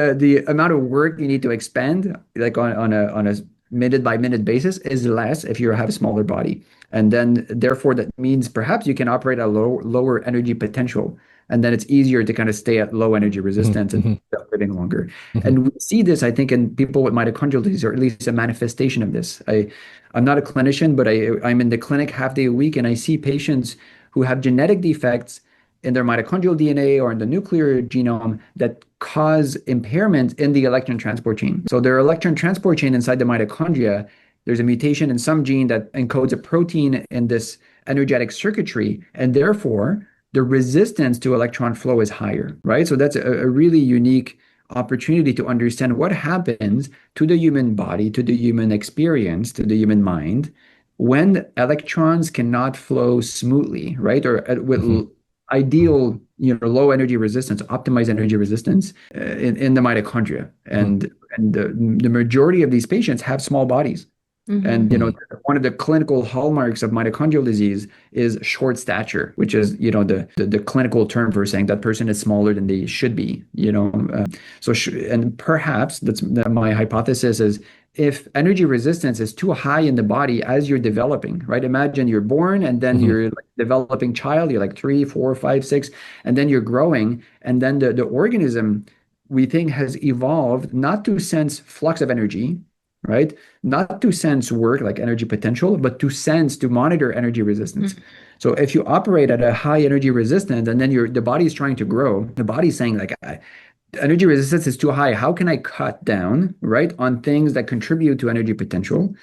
the amount of work you need to expend, like on a minute by minute basis, is less if you have a smaller body. And then therefore that means perhaps you can operate at a lower energy potential. And then it's easier to kind of stay at low energy Mhm, resistance and mhm, living longer. mhm. And we see this, I think, in people with mitochondrial disease, or at least a manifestation of this. I'm not a clinician, but I'm in the clinic half day a week, and I see patients who have genetic defects in their mitochondrial DNA or in the nuclear genome that cause impairment in the electron transport chain. So their electron transport chain inside the mitochondria, there's a mutation in some gene that encodes a protein in this energetic circuitry, and therefore the resistance to electron flow is higher, right? So that's a really unique opportunity to understand what happens to the human body, to the human experience, to the human mind when electrons cannot flow smoothly, right? Or with Mhm. ideal, low energy resistance, optimized energy resistance in the mitochondria. Mhm. And the majority of these patients have small bodies. Hmm. And Mhm. one of the clinical hallmarks of mitochondrial disease is short stature, which is the clinical term for saying that person is smaller than they should be. And perhaps my hypothesis is if energy resistance is too high in the body as you're developing, right? Imagine you're born and then Mhm. you're like developing child, you're like 3, 4, 5, 6, and then you're growing, and then the organism we think has evolved not to sense flux of energy, right? Not to sense work like energy potential, but to monitor energy resistance. So if you operate at a high energy resistance and then the body is trying to grow, the body's saying like energy resistance is too high. How can I cut down, right, on things that contribute to energy potential?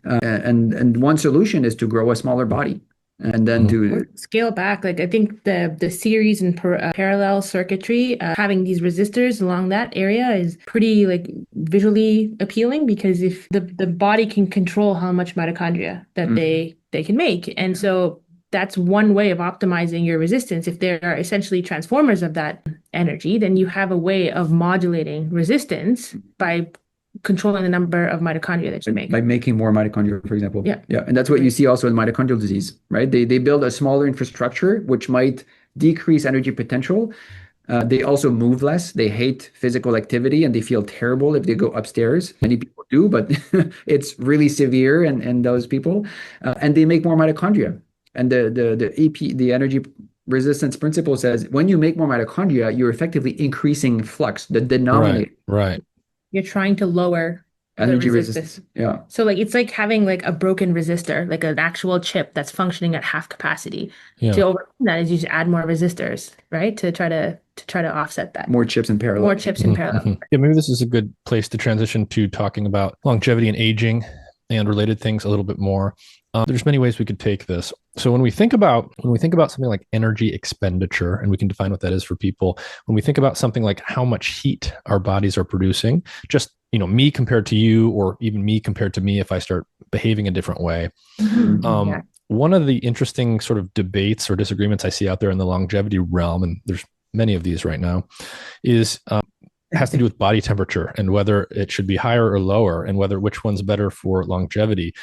And one solution is to grow a smaller body, and then Mhm. Or to scale back. Like I think the series and parallel circuitry, having these resistors along that area is pretty like visually appealing because if the body can control how much mitochondria that mm, they can make, and so that's one way of optimizing your resistance. If there are essentially transformers of that energy, then you have a way of modulating resistance by controlling the number of mitochondria that you make. by making more mitochondria, for example. Yeah. Yeah, and that's what you see also in mitochondrial disease, right? They build a smaller infrastructure, which might decrease energy potential. They also move less. They hate physical activity and they feel terrible if they go upstairs. Many people do, but it's really severe in those people. And they make more mitochondria. And the energy resistance principle says when you make more mitochondria, you're effectively increasing flux, the Right, denominator right. You're trying to lower the energy resistance. resistance. Yeah. So like it's like having like a broken resistor, like an actual chip that's functioning at half capacity. To Yeah. overcome that is you just add more resistors, right? To try to offset that. More chips in More parallel. chips in Mhm, parallel. mhm. Yeah, maybe this is a good place to transition to talking about longevity and aging and related things a little bit more. There's many ways we could take this. So when we think about something like energy expenditure, and we can define what that is for people, when we think about something like how much heat our bodies are producing, just me compared to you, or even me compared to me, if I start behaving a different way. Mhm. Mhm. Yeah. One of the interesting sort of debates or disagreements I see out there in the longevity realm, and there's many of these right now, is has to do with body temperature and whether it should be higher or lower, and whether which one's better for longevity.